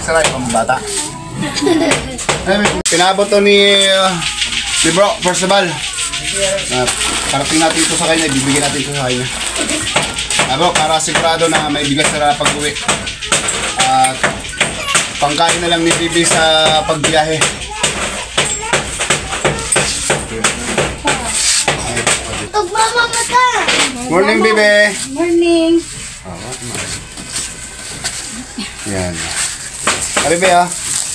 Saray pang bata. Pinabot to ni Bro Percival. Parating natin ito sa kanya, bibigyan natin ito sa kanya. Bro, para sigurado na may bigas na pag-uwi. At pangkain na lang ni Bibi sa pagbiyahe. Morning, Bibi. Morning. Yan. Bibi,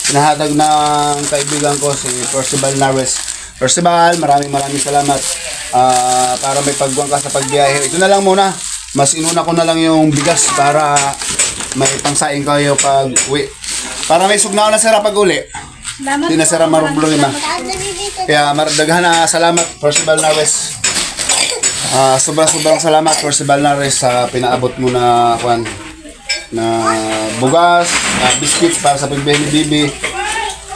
pinahatag ng kaibigan ko si Percival Nares. Percival, maraming salamat. Para may pagbuwang ka sa pagbiyahe. Ito na lang muna. Mas inuna ko na lang yung bigas para may pangsaing kayo pag uwi. Para may sugnaon na sira pag uli. Hindi na sira marublong na. Kaya maradaghan na salamat, Percival Nares. Sobrang salamat, Percival Nares, sa pinaabot mo na bugas, biscuits para sa pagbiyahe ni Bibi,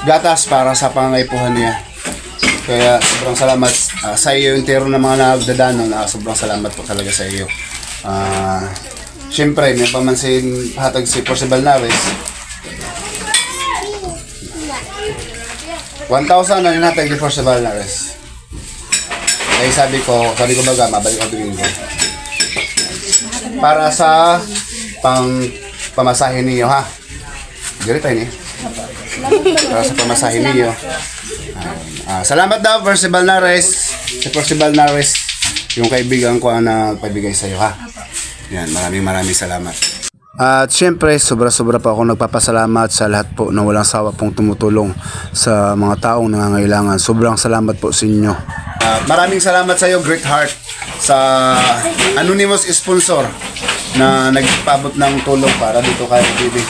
gatas para sa pangangaipuhan niya. Kaya sobrang salamat sa iyo, entero ng mga nagdadanon. Sobrang salamat po talaga sa iyo. Siyempre, may pamansin hatag si Percival Nares. 1,000 na ninatag ni Percival Nares. Kaya sabi ko baga, mabalik ang tingin ko. Para sa pamasahe niyo, ha? Dito tayo niyo. Para sa pamasahe niyo. Salamat daw, Percival Nares. Si Percival Nares, yung kaibigan ko na nagpabigay sa iyo, ha? Yan, maraming salamat. At syempre, sobra pa ako nagpapasalamat sa lahat po na walang sawa pong tumutulong sa mga taong nangangailangan. Sobrang salamat po sa inyo. Maraming salamat sa iyo, Great Heart, sa anonymous sponsor na nagpabot ng tulong para dito kay Bibi.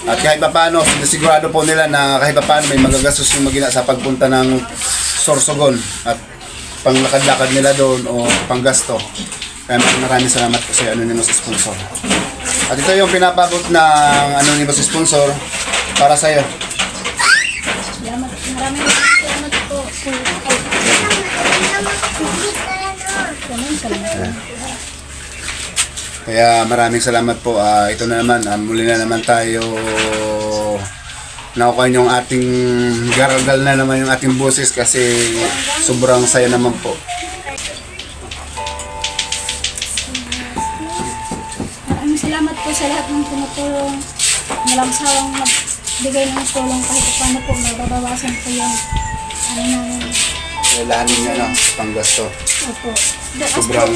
At kahit paano, sigurado po nila na kahit paano may magagastos yung magina sa pagpunta ng Sorsogon at panglakad-lakad nila doon o panggasto. Kaya maraming salamat po sa anonymous sponsor. At ito yung pinapabot ng anonymous sponsor para sa iyo. Maraming salamat po. Kaya maraming salamat po. Ito na naman, muli na naman tayo nakukuha yung ating garagal na naman yung ating boses kasi sobrang saya naman po. Maraming salamat po sa lahat ng tumutulong. Walang sawang magbigay ng tulong kahit paano po mababawasan po yung namin. Kailangan niya na panggasto. Opo. Sobrang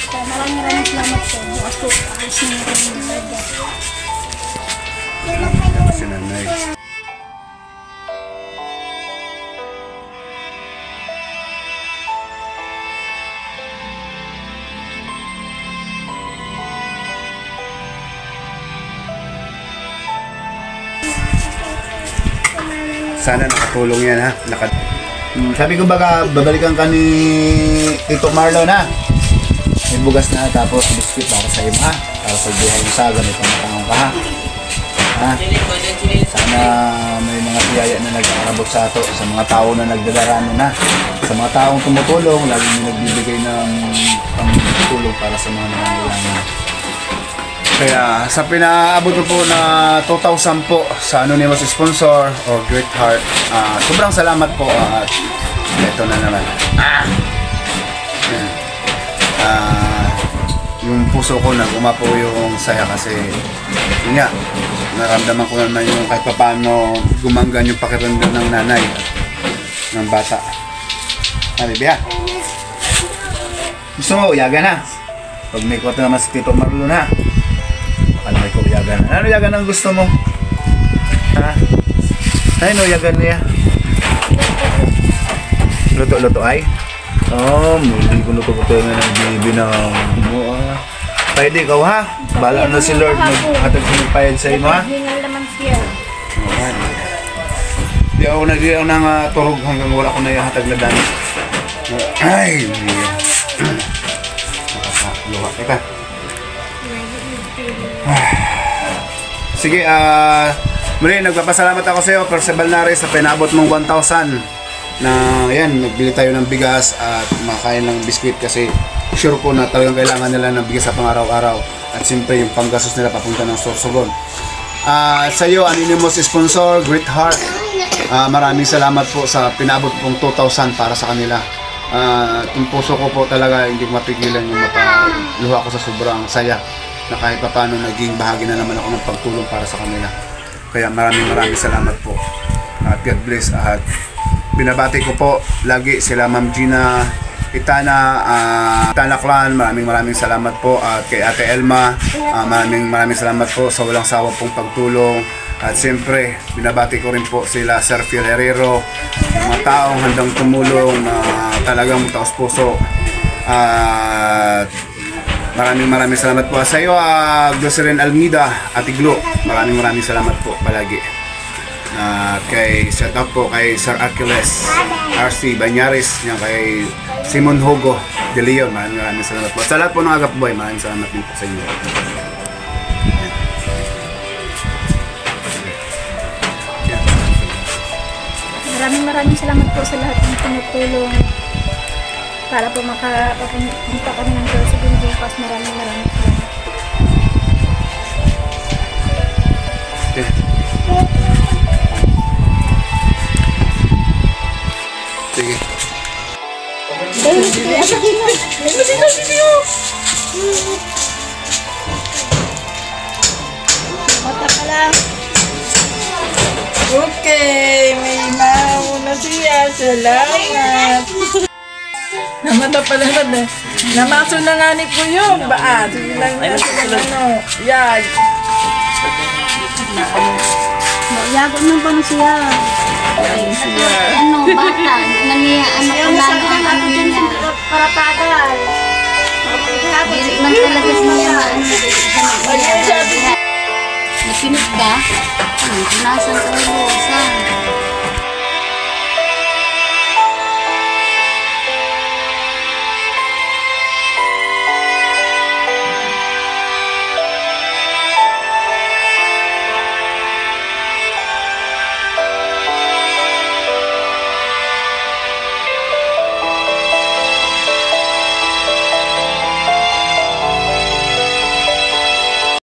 maraming salamat po. Bukas po, alas na natin yung lada. si nanay. Sana nakatulong yan, ha. Sabi ko baka babalikan ka ni Tito Marlon, ha. May bugas na tapos biscuit para sa iyo, ha. Para sa buhay mo sa ganito matangong ka, ha. Sana may mga biyaya na nag-aabot sa ato, sa mga tao na nagdadarano na, sa mga taong tumutulong, laging nagbibigay ng pangtulong para sa mga nangangailangan. Kaya sa pinaabot po na 2,000 po sa anonymous sponsor or Great Heart, sobrang salamat po at ito na naman. Yung puso ko nag-umapo yung saya kasi yun nga, naramdaman ko naman yung kahit paano gumanggan yung pakiramdam ng nanay ng bata. Bibiya, gusto mo uyagan, ha? Pag may kwarto naman si Tito Marlon, ha? Ano may kuyagan? Ano yagan ang gusto mo? Ha? Ano yagan niya? Luto-luto ay? Muli ko luto-luto nga ng bibi na mo. Pwede ikaw, ha? Bala na si Lord maghatag sinipayad sa imo, ha? Hingal naman siya. Di ako nag-iyaw ng turog hanggang wala ko na yung hatag na dami. Ay! Nakakaluha. Teka. Sige, muli nagpapasalamat ako sa iyo, Percival Nares, sa pinabot mong 1,000 na yan, nagbili tayo ng bigas at makain ng biskwit kasi sure po na talagang kailangan nila ng bigas sa pang-araw-araw at siyempre yung panggastos nila papunta ng Sorsogon. Sa iyo, anonymous sponsor, Great Heart, maraming salamat po sa pinabot pong 2,000 para sa kanila. Yung puso ko po talaga hindi mapigilan yung mapaluha ko sa sobrang saya na kahit pa paano naging bahagi na naman ako ng pagtulong para sa kanila. Kaya maraming salamat po at God bless. At binabati ko po lagi sila Ma'am Gina Itana, Itana Clan, maraming salamat po. At kay Ate Elma, maraming salamat po sa walang sawa pong pagtulong. At siyempre, binabati ko rin po sila Sir Phil Herrero, mga taong handang tumulong na talagang taos puso. At maraming salamat po sa iyo, Glocerin Almida, Ate Glo. Maraming salamat po palagi. Kay shout out po kay Sir Arquiles, RC Banyares, yan kay Simon Hugo De Leon. Maraming salamat po. Sa lahat po ng Agap Boy, maraming salamat din po sa inyo. Maraming salamat po sa lahat ng tumutulong para po makapapunta kami ng Sorsogon bukas. Maraming salamat. Okay. Sige. Mata ka lang. Okay, may mauna siya. Salamat. Namata pala na. Namaso na nga ni Kuyo. Ba? Sige lang na. Ano? Yan. Yago nang pa siya. Ano, bata. Nangyayaan ako lagi ang ano niya. Para tagal. Dili man talaga siya. Ayun sabi. Nasinip ka? Punasan ka ulo. Saan?